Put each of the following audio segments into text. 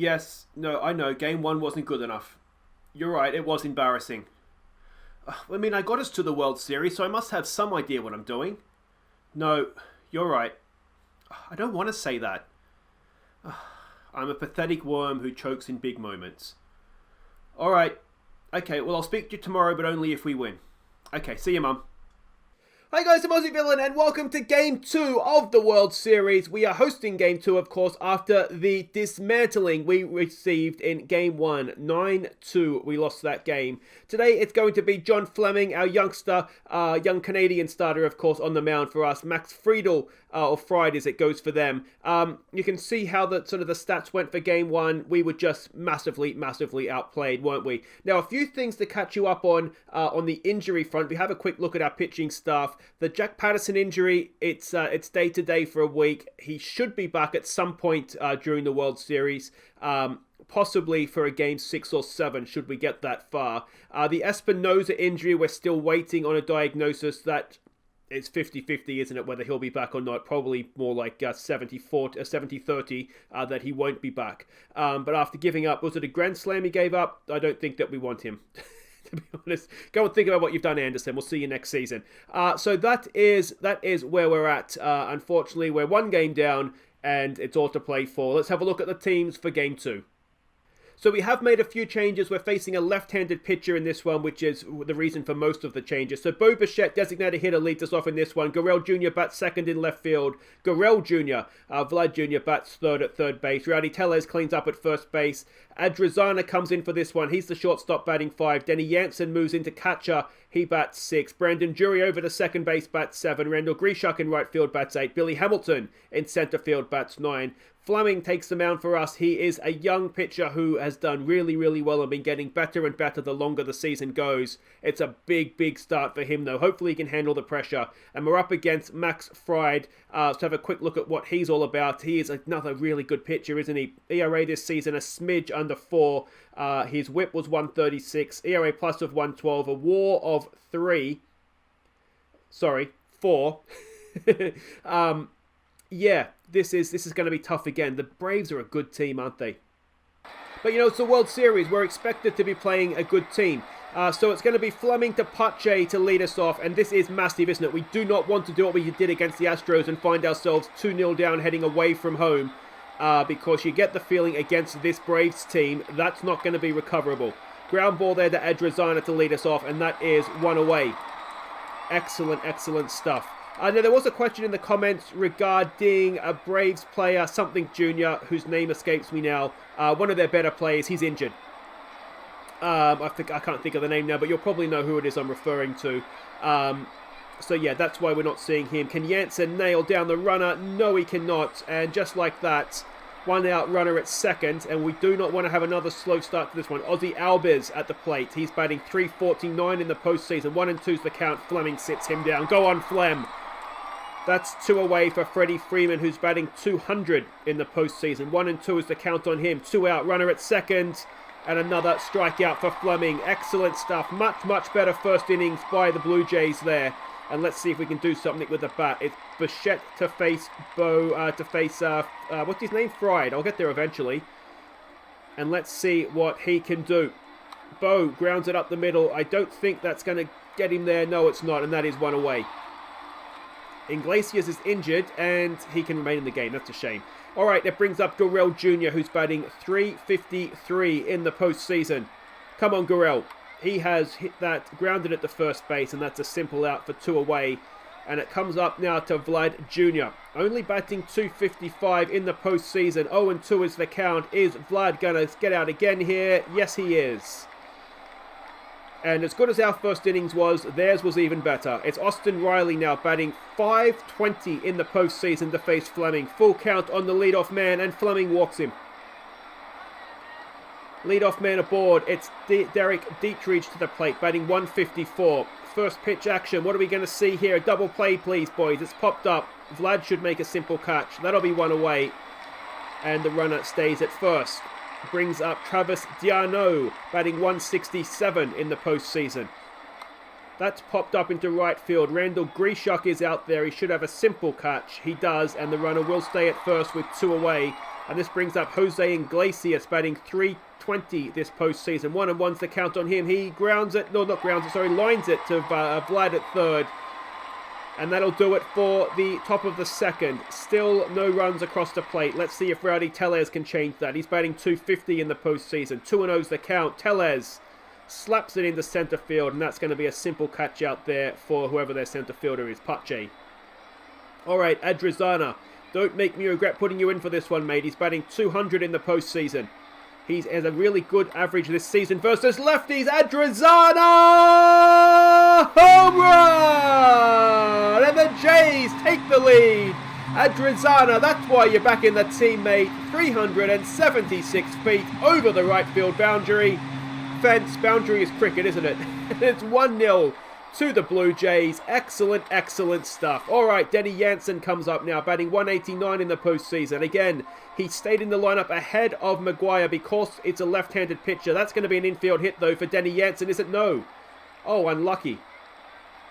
Yes, no, I know, game one wasn't good enough. You're right, it was embarrassing. I mean, I got us to the World Series, so I must have some idea what I'm doing. No, you're right. I don't want to say that. I'm a pathetic worm who chokes in big moments. Alright, okay, well, I'll speak to you tomorrow, but only if we win. Okay, see you, Mum. Hi guys, I'm Aussie Villain and welcome to Game 2 of the World Series. We are hosting Game 2, of course, after the dismantling we received in Game 1. 9-2, we lost that game. Today it's going to be John Fleming, our youngster, young Canadian starter, of course, on the mound for us. Max Friedel, or Fried as it goes for them. You can see how the stats went for Game 1. We were just massively outplayed, weren't we? Now, a few things to catch you up on the injury front. We have a quick look at our pitching staff. The Jack Patterson injury, it's day-to-day for a week. He should be back at some point during the World Series, possibly for a Game 6 or 7, should we get that far. The Espinosa injury, we're still waiting on a diagnosis. That it's 50-50, isn't it, whether he'll be back or not? Probably more like 70-30 that he won't be back. But after giving up, was it a Grand Slam he gave up? I don't think that we want him. To be honest, go and think about what you've done, Anderson. We'll see you next season. So that is where we're at. Unfortunately, we're one game down, and it's all to play for. Let's have a look at the teams for Game 2. So we have made a few changes. We're facing a left-handed pitcher in this one, which is the reason for most of the changes. So Bo Bichette, designated hitter, leads us off in this one. Gurriel Jr. bats second in left field. Gurriel Jr., Vlad Jr. bats third at third base. Rowdy Tellez cleans up at first base. Adrizana comes in for this one. He's the shortstop, batting 5. Denny Hanson moves into catcher. He bats 6. Brandon Jury over to second base, bats 7. Randall Grishuk in right field, bats 8. Billy Hamilton in center field, bats 9. Fleming takes the mound for us. He is a young pitcher who has done really well and been getting better and better the longer the season goes. It's a big start for him, though. Hopefully he can handle the pressure. And we're up against Max Fried. So have a quick look at what he's all about. He is another really good pitcher, isn't he? ERA this season, a smidge under 4. His whip was 136. ERA plus of 112. A WAR of 4. Yeah, this is going to be tough again. The Braves are a good team, aren't they? But, it's the World Series. We're expected to be playing a good team. So it's going to be Fleming to Pache to lead us off. And this is massive, isn't it? We do not want to do what we did against the Astros and find ourselves 2-0 down heading away from home. Because you get the feeling against this Braves team, that's not going to be recoverable. Ground ball there to Adrizana to lead us off. And that is 1 away. Excellent stuff. Now, there was a question in the comments regarding a Braves player, something Jr., whose name escapes me now. One of their better players, he's injured. I can't think of the name now, but you'll probably know who it is I'm referring to. So yeah, that's why we're not seeing him. Can Jansen nail down the runner? No, he cannot. And just like that, 1 out runner at second, and we do not want to have another slow start to this one. Ozzy Albiz at the plate. He's batting .349 in the postseason. 1-2's the count. Fleming sits him down. Go on, Flem. That's 2 away for Freddie Freeman, who's batting .200 in the postseason. 1-2 is the count on him. 2 out, runner at second, and another strikeout for Fleming. Excellent stuff. Much better first innings by the Blue Jays there. And let's see if we can do something with the bat. It's Bichette to face what's his name? Fried. I'll get there eventually. And let's see what he can do. Bo grounds it up the middle. I don't think that's going to get him there. No, it's not. And that is 1 away. Iglesias is injured, and he can remain in the game. That's a shame. All right, that brings up Gurriel Jr., who's batting .353 in the postseason. Come on, Gurriel. He has hit that, grounded at the first base, and that's a simple out for 2 away. And it comes up now to Vlad Jr. Only batting .255 in the postseason. 0-2 is the count. Is Vlad going to get out again here? Yes, he is. And as good as our first innings was, theirs was even better. It's Austin Riley now batting .520 in the postseason to face Fleming. Full count on the leadoff man, and Fleming walks him. Leadoff man aboard. It's Derek Dietrich to the plate, batting .154. First pitch action. What are we going to see here? A double play, please, boys. It's popped up. Vlad should make a simple catch. That'll be 1 away. And the runner stays at first. Brings up Travis Diano, batting .167 in the postseason. That's popped up into right field. Randall Grishuk is out there. He should have a simple catch. He does, and the runner will stay at first with 2 away. And this brings up Jose Iglesias batting 320 this postseason. 1-1's the count on him. He grounds it, no, not grounds it, sorry, lines it to Vlad at third. And that'll do it for the top of the second. Still no runs across the plate. Let's see if Rowdy Tellez can change that. He's batting 250 in the postseason. 2-0's the count. Tellez slaps it into centre field, and that's going to be a simple catch out there for whoever their centre fielder is, Pache. All right, Adrizana. Don't make me regret putting you in for this one, mate. He's batting 200 in the postseason. He has a really good average this season versus lefties. Adrizana! Home run! And the Jays take the lead. Adrizana, that's why you're back in the team, mate. 376 feet over the right field boundary. Fence, boundary is cricket, isn't it? It's 1-0 to the Blue Jays. Excellent, excellent stuff. All right, Denny Hanson comes up now, batting 189 in the postseason. Again, he stayed in the lineup ahead of Maguire because it's a left-handed pitcher. That's going to be an infield hit, though, for Denny Hanson, is it? No. Oh, unlucky.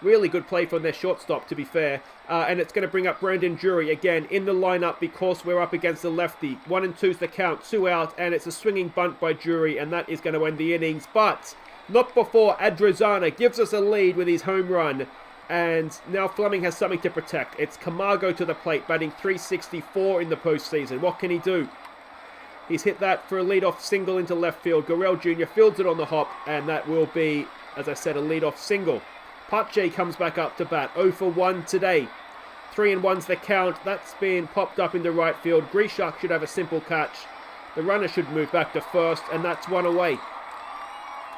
Really good play from their shortstop, to be fair. And it's going to bring up Brandon Drury again in the lineup because we're up against the lefty. 1-2's the count, 2 out, and it's a swinging bunt by Drury, and that is going to end the innings. But not before Adrizana gives us a lead with his home run. And now Fleming has something to protect. It's Camargo to the plate, batting 364 in the postseason. What can he do? He's hit that for a leadoff single into left field. Gurrell Jr. fields it on the hop, and that will be, as I said, a leadoff single. Pache comes back up to bat, 0 for 1 today. 3-1's the count. That's been popped up into right field. Grishak should have a simple catch. The runner should move back to first, and that's 1 away.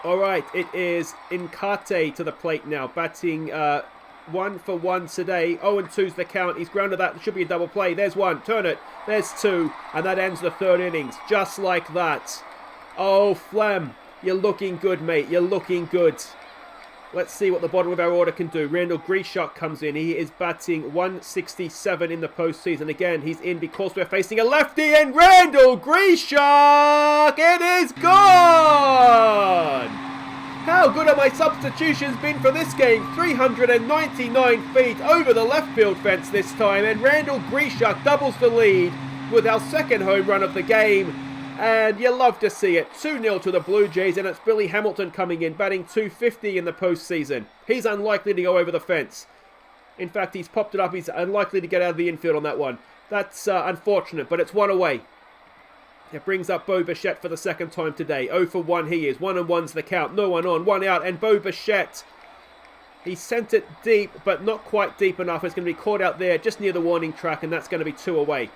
All right, it is Incate to the plate now, batting 1 for 1 today. 0-2's the count. He's grounded that. It should be a double play. There's 1. Turn it. There's 2. And that ends the third innings. Just like that. Oh, Flem, you're looking good, mate. You're looking good. Let's see what the bottom of our order can do. Randall Grishak comes in. He is batting 167 in the postseason. Again, he's in because we're facing a lefty, and Randall Grishak, it is gone! How good have my substitutions been for this game? 399 feet over the left field fence this time, and Randall Grishak doubles the lead with our second home run of the game. And you love to see it. 2-0 to the Blue Jays, and it's Billy Hamilton coming in, batting 250 in the postseason. He's unlikely to go over the fence. In fact, he's popped it up. He's unlikely to get out of the infield on that one. That's unfortunate, but it's 1 away. It brings up Bo Bichette for the second time today. 0 for 1 he is. 1-1's the count. No one on, 1 out, and Bo Bichette, he sent it deep, but not quite deep enough. It's going to be caught out there just near the warning track, and that's going to be 2 away.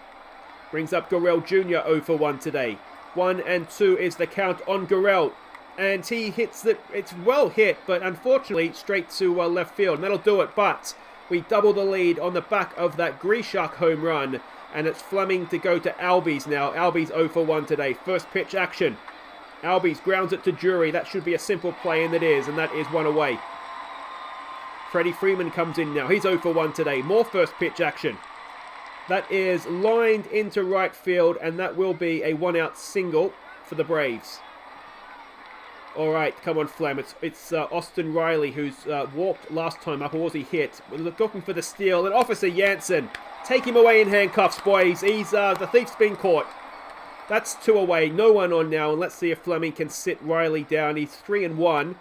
Brings up Gurrell Jr. 0 for 1 today. 1-2 is the count on Gurrell. And he hits it. It's well hit, but unfortunately straight to left field. And that'll do it. But we double the lead on the back of that Grishak home run. And it's Fleming to go to Albies now. Albies 0 for 1 today. First pitch action. Albies grounds it to Drury. That should be a simple play, and it is. And that is 1 away. Freddie Freeman comes in now. He's 0 for 1 today. More first pitch action. That is lined into right field, and that will be a 1-out single for the Braves. All right, come on, Flem. It's Austin Riley who's walked last time up, or was he hit? We're looking for the steal, and Officer Jansen. Take him away in handcuffs, boys. He's the thief's been caught. That's 2 away. No one on now, and let's see if Fleming can sit Riley down. He's 3-1.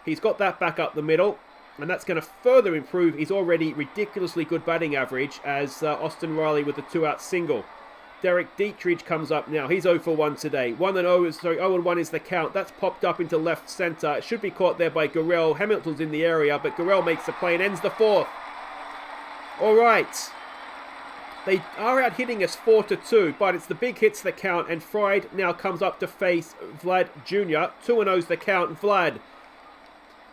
He's got that back up the middle. And that's going to further improve his already ridiculously good batting average as Austin Riley with the 2-out single. Derek Dietrich comes up now. He's 0 for 1 today. 0-1 is the count. That's popped up into left centre. It should be caught there by Gurrell. Hamilton's in the area, but Gurrell makes the play and ends the fourth. All right. They are out hitting us 4-2, but it's the big hits that count, and Fried now comes up to face Vlad Jr. 2-0's the count. Vlad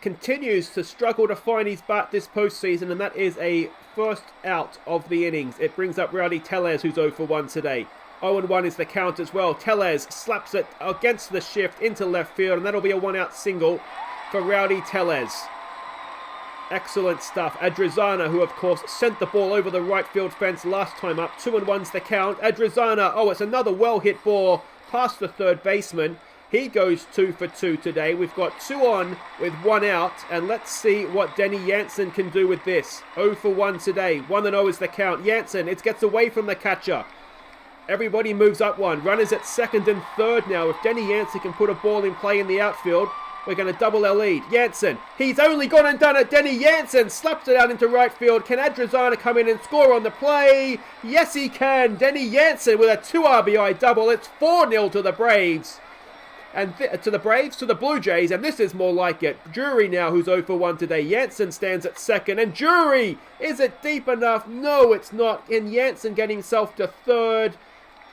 continues to struggle to find his bat this postseason, and that is a first out of the innings. It brings up Rowdy Tellez, who's 0 for 1 today. 0-1 is the count as well. Tellez slaps it against the shift into left field, and that'll be a 1-out single for Rowdy Tellez. Excellent stuff. Adrizana, who of course sent the ball over the right field fence last time up. 2-1's the count. Adrizana, oh, it's another well-hit ball past the third baseman. He goes 2 for 2 today. We've got 2 on with 1 out. And let's see what Denny Hanson can do with this. 0 for 1 today. 1-0 is the count. Hanson, it gets away from the catcher. Everybody moves up one. Runners at second and third now. If Denny Hanson can put a ball in play in the outfield, we're going to double our lead. Hanson, he's only gone and done it. Denny Hanson slaps it out into right field. Can Adrizana come in and score on the play? Yes, he can. Denny Hanson with a 2 RBI double. It's 4-0 to the Braves. And to the Blue Jays, and this is more like it. Drury now, who's 0 for 1 today. Hanson stands at second, and Drury, is it deep enough? No, it's not. And Hanson getting himself to third.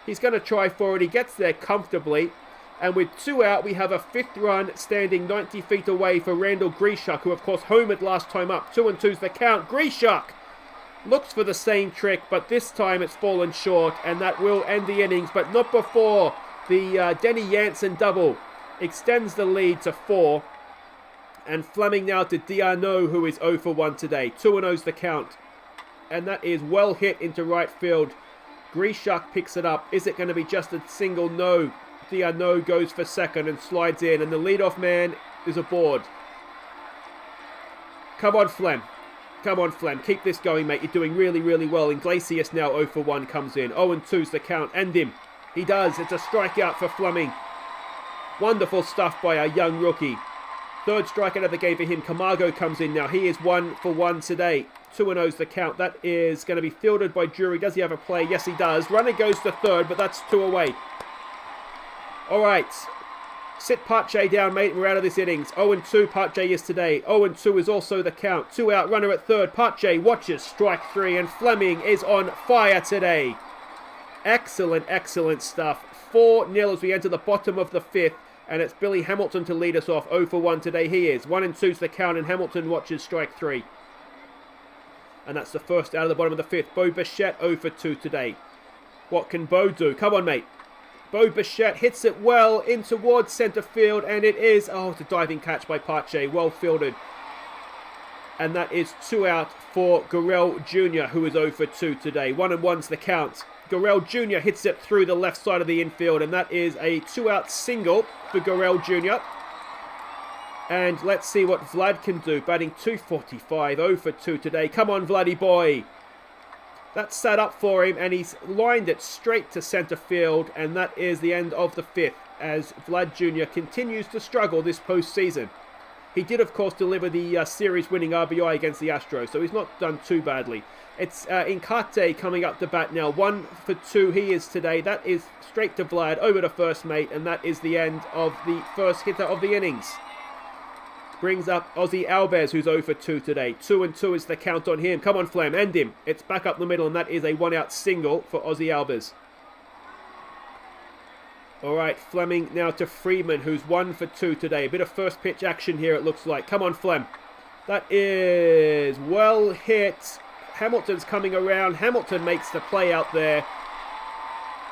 He's going to try for it. He gets there comfortably. And with 2 out, we have a 5th run standing 90 feet away for Randall Grieshuk, who of course homered last time up. 2-2's the count. Grieshuk looks for the same trick, but this time it's fallen short, and that will end the innings, but not before the Denny Hanson double extends the lead to 4. And Fleming now to Diarno, who is 0 for 1 today. 2-0's the count. And that is well hit into right field. Grieshuk picks it up. Is it going to be just a single? No. Diarno goes for second and slides in. And the leadoff man is aboard. Come on, Flem. Come on, Flem. Keep this going, mate. You're doing really, really well. Iglesias now 0 for 1 comes in. 0-2's the count. End him. He does. It's a strikeout for Fleming. Wonderful stuff by our young rookie. 3rd strikeout of the game for him. Camargo comes in now. He is 1 for 1 today. 2-0's the count. That is going to be fielded by Drury. Does he have a play? Yes, he does. Runner goes to third, but that's 2 away. All right. Sit Pache down, mate. We're out of this innings. 0-2 Pache is today. 0-2 is also the count. 2 out. Runner at third. Pache watches strike 3, and Fleming is on fire today. Excellent, excellent stuff. 4-0 as we enter the bottom of the 5th. And it's Billy Hamilton to lead us off. 0 for 1 today he is. 1-2's the count, and Hamilton watches strike 3. And that's the first out of the bottom of the 5th. Bo Bichette 0 for 2 today. What can Bo do? Come on, mate. Bo Bichette hits it well in towards centre field. And it is... oh, it's a diving catch by Pache. Well fielded. And that is 2 out for Gurrell Jr., who is 0 for 2 today. 1-1's the count. Gurrell Jr. hits it through the left side of the infield, and that is a 2-out single for Gurrell Jr. And let's see what Vlad can do. Batting .245, 0 for 2 today. Come on, Vladdy boy. That's set up for him, and he's lined it straight to centre field, and that is the end of the 5th, as Vlad Jr. continues to struggle this postseason. He did, of course, deliver the series-winning RBI against the Astros, so he's not done too badly. It's Incate coming up to bat now. 1 for 2 he is today. That is straight to Vlad, over to first, mate, and that is the end of the first hitter of the innings. Brings up Aussie Alves, who's 0 for 2 today. 2-2 is the count on him. Come on, Flem, end him. It's back up the middle, and that is a 1-out single for Aussie Alves. All right, Fleming now to Freeman, who's 1 for 2 today. A bit of first pitch action here, it looks like. Come on, Flem. That is well hit. Hamilton's coming around. Hamilton makes the play out there.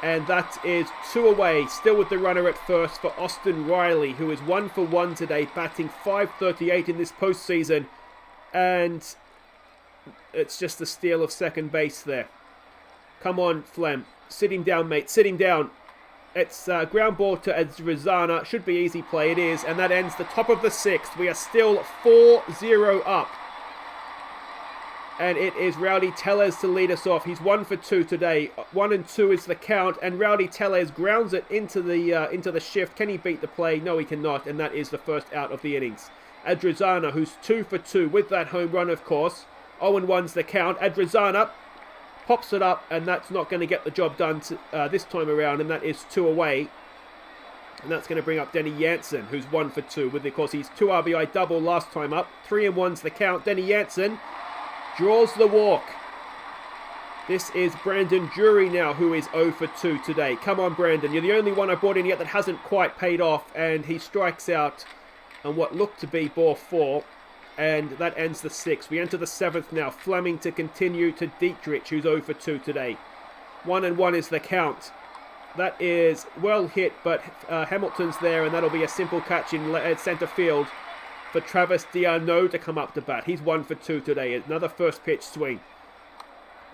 And that is 2 away. Still with the runner at first for Austin Riley, who is 1 for 1 today, batting .538 in this postseason. And it's just a steal of second base there. Come on, Flem. Sit him down, mate. Sit him down. It's ground ball to Adrizana. Should be easy play. It is. And that ends the top of the 6th. We are still 4-0 up. And it is Rowdy Tellez to lead us off. He's 1 for 2 today. 1-2 is the count. And Rowdy Tellez grounds it into the shift. Can he beat the play? No, he cannot. And that is the first out of the innings. Adrizana, who's 2 for 2 with that home run, of course. 0-1's the count. Adrizana pops it up. And that's not going to get the job done this time around. And that is 2 away. And that's going to bring up Denny Hanson, who's 1 for 2. With, of course, he's 2 RBI double last time up. 3-1's the count. Denny Hanson draws the walk. This is Brandon Drury now, who is 0 for 2 today. Come on, Brandon. You're the only one I brought in yet that hasn't quite paid off. And he strikes out on what looked to be ball 4. And that ends the 6th. We enter the 7th now. Fleming to continue to Dietrich, who's 0 for 2 today. 1-1 is the count. That is well hit, but Hamilton's there, and that'll be a simple catch in centre field for Travis Diarno to come up to bat. He's 1 for 2 today. Another first pitch swing.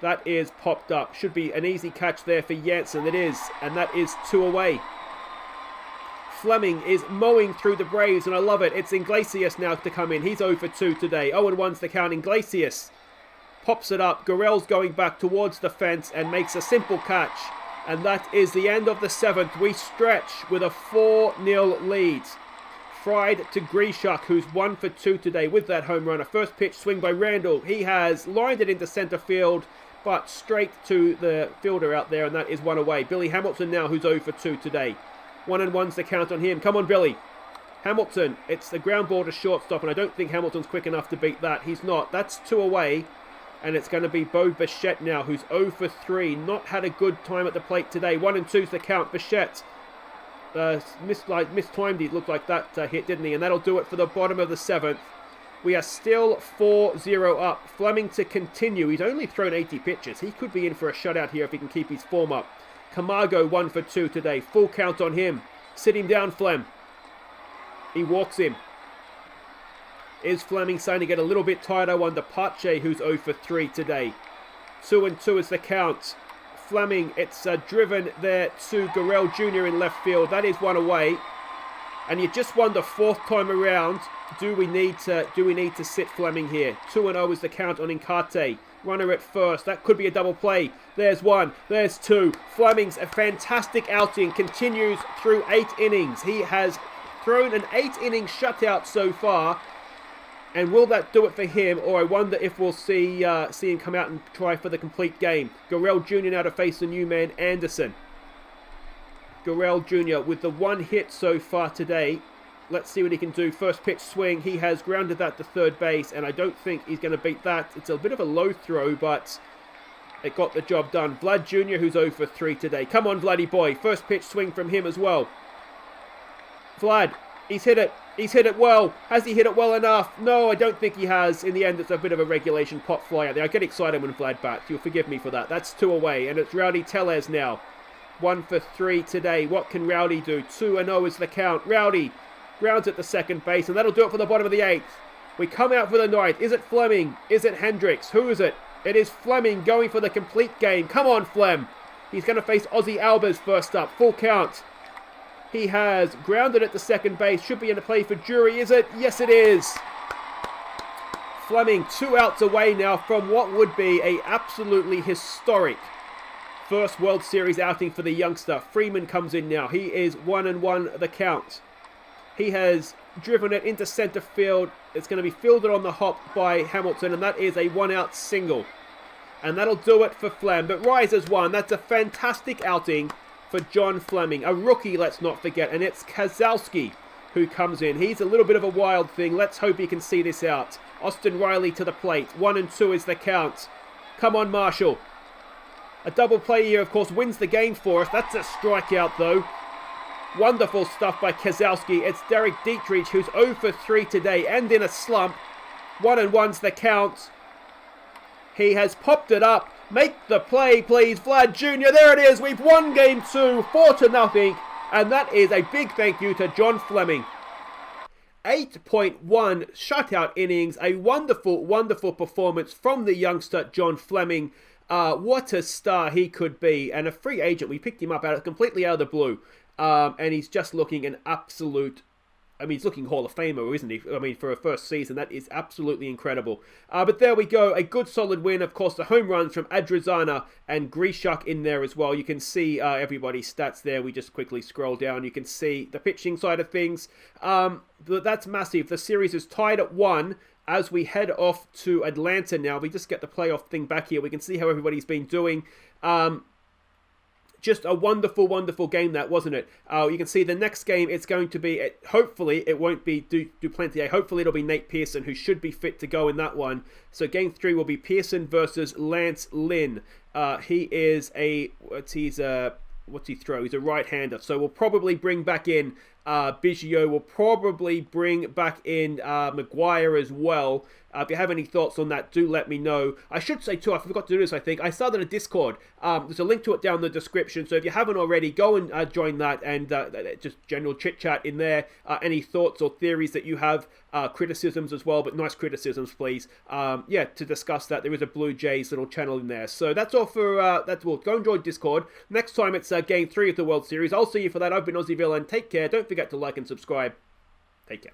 That is popped up. Should be an easy catch there for Jansen. It is. And that is 2 away. Fleming is mowing through the Braves, and I love it. It's Iglesias now to come in. He's 0 for 2 today. 0-1's the count. Iglesias pops it up. Gurrell's going back towards the fence and makes a simple catch. And that is the end of the 7th. We stretch with a 4-0 lead. Fried to Grishuk, who's 1 for 2 today with that home run. A first pitch swing by Randall. He has lined it into centre field, but straight to the fielder out there, and that is one away. Billy Hamilton now, who's 0 for 2 today. 1-1's the count on him. Come on, Billy. Hamilton, it's the ground ball to shortstop, and I don't think Hamilton's quick enough to beat that. He's not. That's 2 away, and it's going to be Bo Bichette now, who's 0 for 3. Not had a good time at the plate today. 1-2's the count. Bichette mistimed it. Looked like that hit, didn't he? And that'll do it for the bottom of the 7th. We are still 4-0 up. Fleming to continue. He's only thrown 80 pitches. He could be in for a shutout here if he can keep his form up. Camargo 1 for 2 today. Full count on him. Sit him down, Flem. He walks him. Is Fleming starting to get a little bit tired? I wonder. Pache, who's 0 for 3 today. 2-2 is the count. Fleming, it's driven there to Gurrell Jr. in left field. That is 1 away. And you just wonder, 4th time around, do we need to sit Fleming here? 2-0 is the count on Incarte. Runner at first. That could be a double play. There's 1. There's 2. Fleming's a fantastic outing. Continues through 8 innings. He has thrown an 8-inning shutout so far. And will that do it for him? Or I wonder if we'll see him come out and try for the complete game. Gurrell Jr. now to face the new man, Anderson. Gurrell Jr. with the 1 hit so far today. Let's see what he can do. First pitch swing. He has grounded that to third base, and I don't think he's going to beat that. It's a bit of a low throw, but it got the job done. Vlad Jr., who's 0 for 3 today. Come on, Vladdy boy. First pitch swing from him as well. Vlad, he's hit it. He's hit it well. Has he hit it well enough? No, I don't think he has. In the end, it's a bit of a regulation pop fly out there. I get excited when Vlad bats. You'll forgive me for that. That's 2 away, and it's Rowdy Tellez now. 1 for 3 today. What can Rowdy do? 2-0 is the count. Rowdy grounds at the second base, and that'll do it for the bottom of the 8th. We come out for the 9th. Is it Fleming? Is it Hendricks? Who is it? It is Fleming going for the complete game. Come on, Flem. He's going to face Ozzy Albers first up. Full count. He has grounded at the second base. Should be in a play for Jury. Is it? Yes, it is. Fleming 2 outs away now from what would be a absolutely historic first World Series outing for the youngster. Freeman comes in now. He is 1-1 the count. He has driven it into center field. It's going to be fielded on the hop by Hamilton, and that is a 1-out single. And that'll do it for Flem. But Risers won. That's a fantastic outing for John Fleming. A rookie, let's not forget. And it's Kozlowski who comes in. He's a little bit of a wild thing. Let's hope he can see this out. Austin Riley to the plate. 1-2 is the count. Come on, Marshall. A double play here, of course, wins the game for us. That's a strikeout, though. Wonderful stuff by Kozlowski. It's Derek Dietrich, who's 0 for 3 today and in a slump. 1-1's the count. He has popped it up. Make the play, please, Vlad Jr. There it is. We've won game 2, 4-0. And that is a big thank you to John Fleming. 8.1 shutout innings. A wonderful, wonderful performance from the youngster John Fleming. What a star he could be. And a free agent. We picked him up completely out of the blue. And he's just looking an absolute... I mean, he's looking Hall of Famer, isn't he? I mean, for a first season, that is absolutely incredible. But there we go. A good, solid win. Of course, the home runs from Adrizana and Grishuk in there as well. You can see everybody's stats there. We just quickly scroll down. You can see the pitching side of things. But that's massive. The series is tied at 1 as we head off to Atlanta now. We just get the playoff thing back here. We can see how everybody's been doing. Just a wonderful, wonderful game that, wasn't it? You can see the next game, it's going to be, hopefully, it won't be Duplantier. Hopefully, it'll be Nate Pearson, who should be fit to go in that one. So, game 3 will be Pearson versus Lance Lynn. He is what's he throw? He's a right-hander. So, we'll probably bring back in Biggio. We'll probably bring back in Maguire as well. If you have any thoughts on that, do let me know. I should say too, I forgot to do this, I think. I started a Discord. There's a link to it down in the description. So if you haven't already, go and join that and just general chit-chat in there. Any thoughts or theories that you have, criticisms as well, but nice criticisms, please. To discuss that, there is a Blue Jays little channel in there. So that's all for that. Well, go and join Discord. Next time it's game 3 of the World Series. I'll see you for that. I've been Aussie Villain. Take care. Don't forget to like and subscribe. Take care.